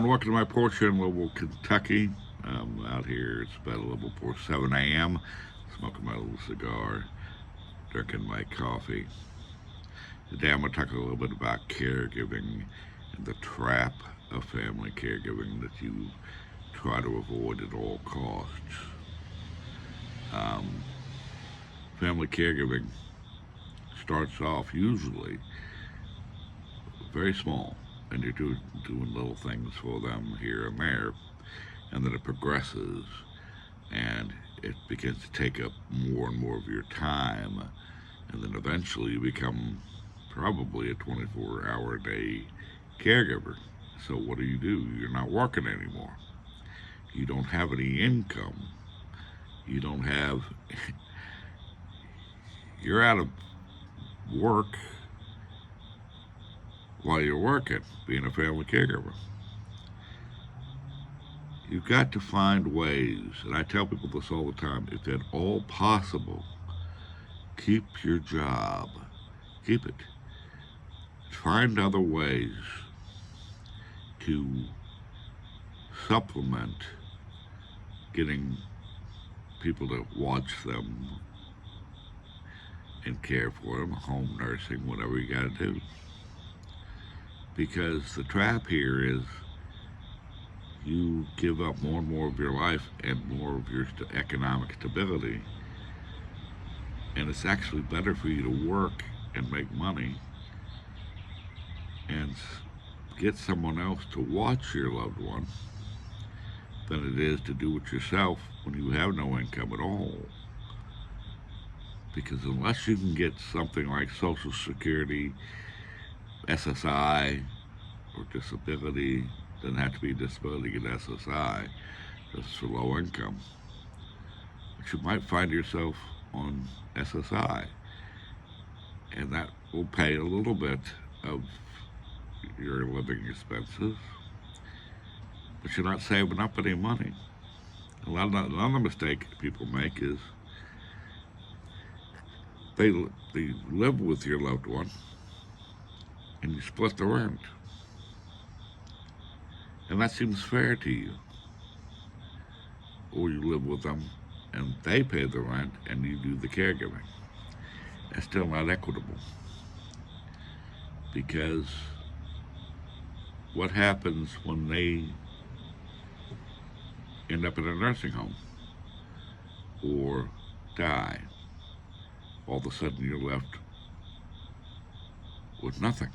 Welcome to my porch here in Louisville, Kentucky. I'm out here. It's about a little before 7 a.m. Smoking my little cigar, drinking my coffee. Today I'm going to talk a little bit about caregiving and the trap of family caregiving that you try to avoid at all costs. Um, Family caregiving starts off usually very small, and you're doing little things for them here and there, and then it progresses and it begins to take up more and more of your time, and then eventually you become probably a 24-hour a day caregiver. So what do? You're not working anymore. You don't have any income. You don't have, you're out of work while you're working, being a family caregiver. You've got to find ways, and I tell people this all the time, if at all possible, keep your job. Keep it. Find other ways to supplement getting people to watch them and care for them, home nursing, whatever you got to do. Because the trap here is you give up more and more of your life and more of your economic stability, and it's actually better for you to work and make money and get someone else to watch your loved one than it is to do it yourself when you have no income at all. Because unless you can get something like Social Security, SSI, or disability, doesn't have to be disability, get SSI, just for low income. But you might find yourself on SSI, and that will pay a little bit of your living expenses, but you're not saving up any money. Another mistake people make is they live with your loved one and you split the rent. And that seems fair to you. Or you live with them and they pay the rent and you do the caregiving. That's still not equitable. Because what happens when they end up in a nursing home or die? All of a sudden you're left with nothing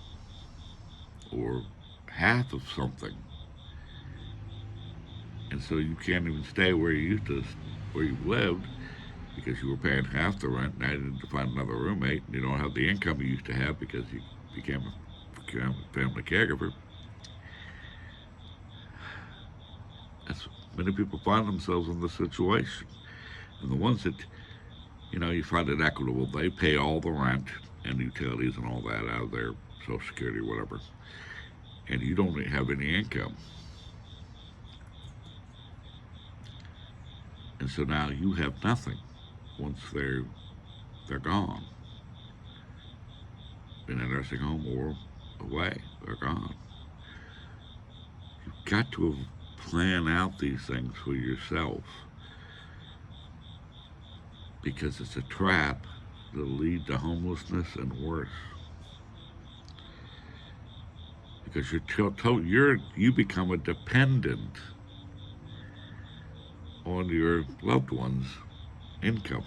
or half of something. And so you can't even stay where where you lived, because you were paying half the rent. Now you need to find another roommate, and you don't have the income you used to have because you became a family caregiver. That's Many people find themselves in this situation, and the ones that you find it equitable, they pay all the rent and utilities and all that out of their Social Security, whatever, and you don't have any income. And so now you have nothing once they're gone. In a nursing home or away, they're gone. You've got to plan out these things for yourself, because it's a trap that'll lead to homelessness and worse. Because you become a dependent on your loved one's income.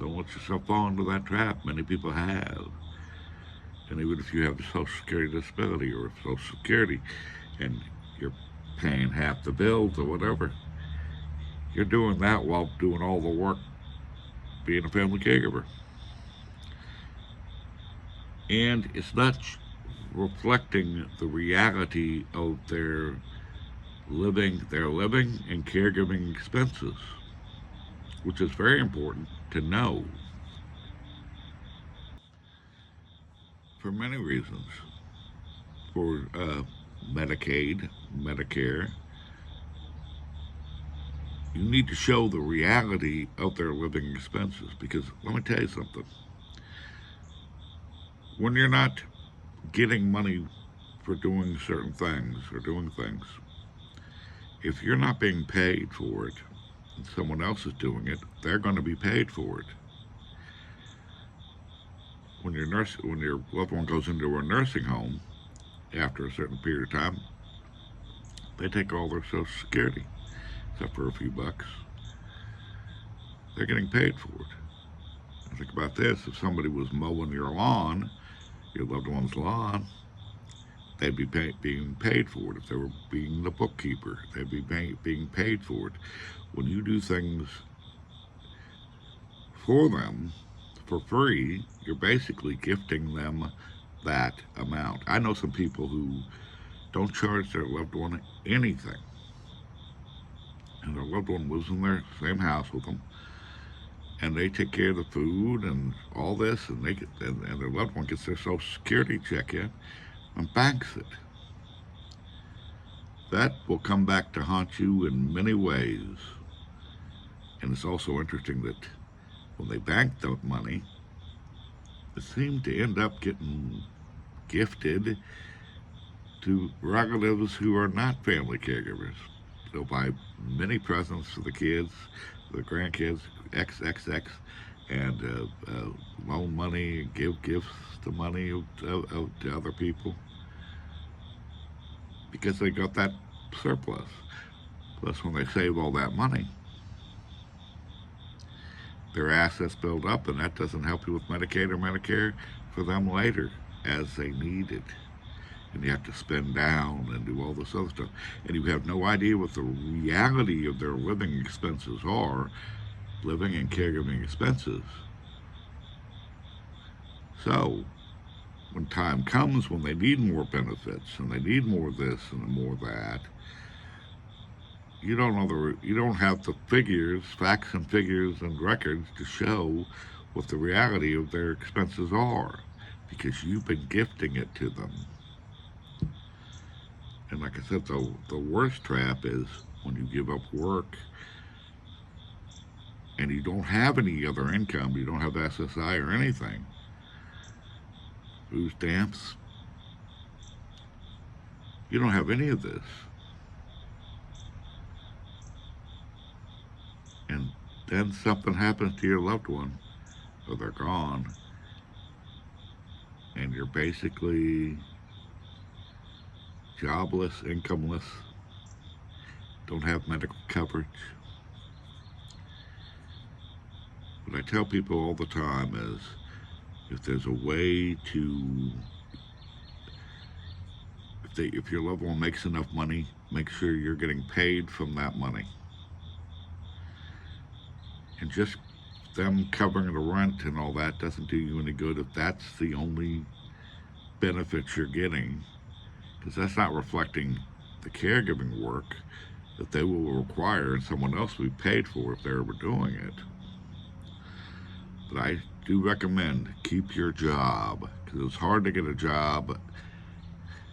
Don't let yourself fall into that trap. Many people have. And even if you have a Social Security disability or Social Security and you're paying half the bills or whatever, you're doing that while doing all the work being a family caregiver. And it's not reflecting the reality of their living and caregiving expenses, which is very important to know for many reasons. For Medicaid, Medicare, you need to show the reality of their living expenses, because let me tell you something. When you're not getting money for doing certain things or doing things. If you're not being paid for it and someone else is doing it, they're going to be paid for it. When your loved one goes into a nursing home after a certain period of time, they take all their Social Security, except for a few bucks. They're getting paid for it. And think about this: if somebody was mowing your lawn, your loved one's lawn, they'd be being paid for it. If they were being the bookkeeper, they'd be being paid for it. When you do things for them for free, you're basically gifting them that amount. I know some people who don't charge their loved one anything, and their loved one lives in their same house with them, and they take care of the food and all this, and and their loved one gets their Social Security check in and banks it. That will come back to haunt you in many ways. And it's also interesting that when they bank the money, it seemed to end up getting gifted to relatives who are not family caregivers. They'll buy many presents for the kids, the grandkids, XXX, and loan money, give gifts to money to other people because they got that surplus. Plus, when they save all that money, their assets build up, and that doesn't help you with Medicaid or Medicare for them later as they need it. And you have to spend down and do all this other stuff. And you have no idea what the reality of their living expenses are, living and caregiving expenses. So, when time comes when they need more benefits and they need more this and more that, you don't have the figures, facts and figures and records to show what the reality of their expenses are because you've been gifting it to them. And like I said, the worst trap is when you give up work and you don't have any other income, you don't have SSI or anything, food stamps, you don't have any of this. And then something happens to your loved one, or they're gone, and you're basically jobless, incomeless, don't have medical coverage. What I tell people all the time is if there's a way to, if your loved one makes enough money, make sure you're getting paid from that money. And just them covering the rent and all that doesn't do you any good if that's the only benefits you're getting, because that's not reflecting the caregiving work that they will require and someone else will be paid for if they're ever doing it. But I do recommend keep your job because it's hard to get a job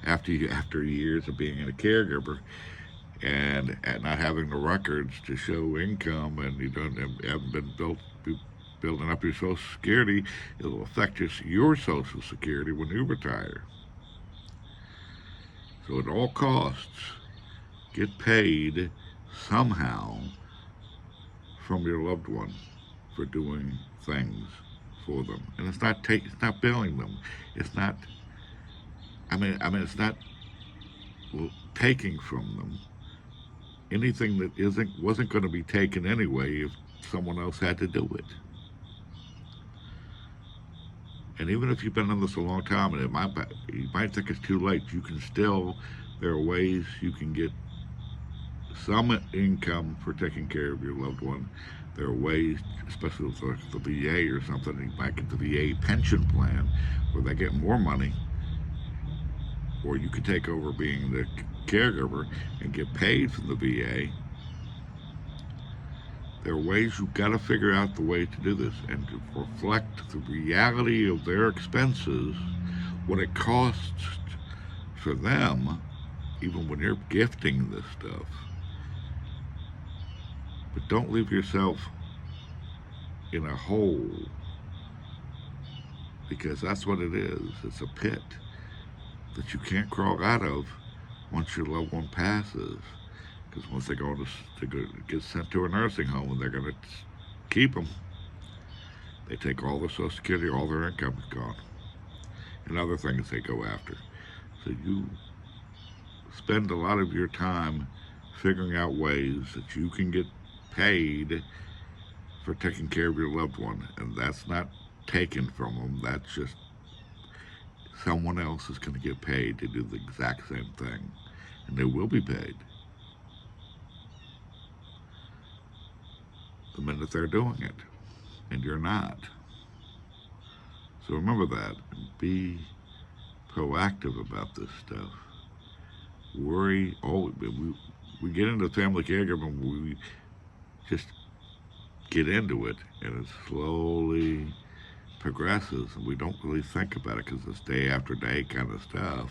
after years of being a caregiver and not having the records to show income, and you haven't been building up your Social Security. It'll affect your Social Security when you retire. So at all costs, get paid somehow from your loved one for doing things for them, and it's not billing them. It's not. It's not taking from them anything that wasn't going to be taken anyway if someone else had to do it. And even if you've been in this a long time, and you might think it's too late, there are ways you can get some income for taking care of your loved one. There are ways, especially with the VA or something, you might get the VA pension plan where they get more money, or you could take over being the caregiver and get paid from the VA. There are ways you've got to figure out the way to do this and to reflect the reality of their expenses, what it costs for them, even when you're gifting this stuff. But don't leave yourself in a hole, because that's what it is. It's a pit. that you can't crawl out of once your loved one passes. Because once they go get sent to a nursing home, and they're going to keep them, they take all their Social Security, all their income is gone, and other things they go after. So you spend a lot of your time figuring out ways that you can get paid for taking care of your loved one, and that's not taken from them. That's just someone else is going to get paid to do the exact same thing, and they will be paid the minute they're doing it, and you're not. So remember that, and be proactive about this stuff. Worry. Oh, we get into family caregiving. We just get into it, and it slowly progresses, and we don't really think about it because it's day after day kind of stuff.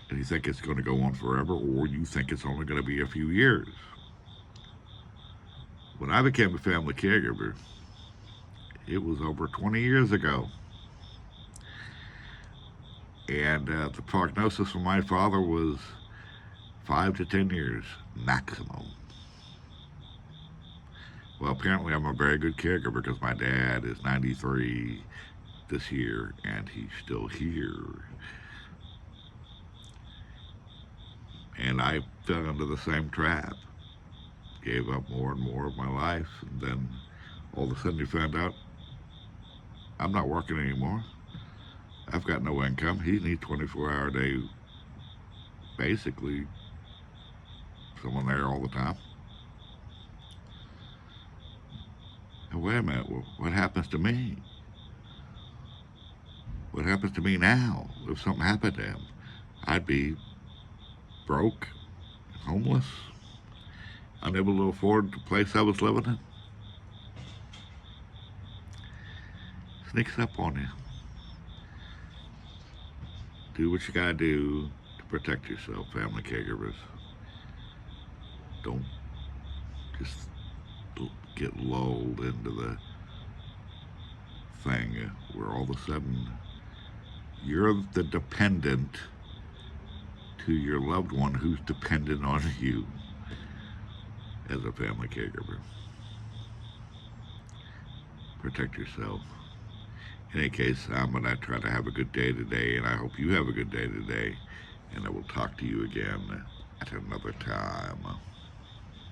And you think it's going to go on forever, or you think it's only going to be a few years. When I became a family caregiver, it was over 20 years ago. And the prognosis for my father was 5 to 10 years maximum. Well, apparently I'm a very good caregiver because my dad is 93 this year and he's still here. And I fell into the same trap. Gave up more and more of my life, and then all of a sudden you found out I'm not working anymore. I've got no income. He needs 24-hour day, basically, someone there all the time. And wait a minute, well, what happens to me? What happens to me now if something happened to him? I'd be broke, homeless, unable to afford the place I was living in. Sneaks up on you. Do what you gotta do to protect yourself, family caregivers. Don't just get lulled into the thing where all of a sudden you're the dependent to your loved one who's dependent on you as a family caregiver. Protect yourself. In any case, I'm going to try to have a good day today, and I hope you have a good day today, and I will talk to you again at another time.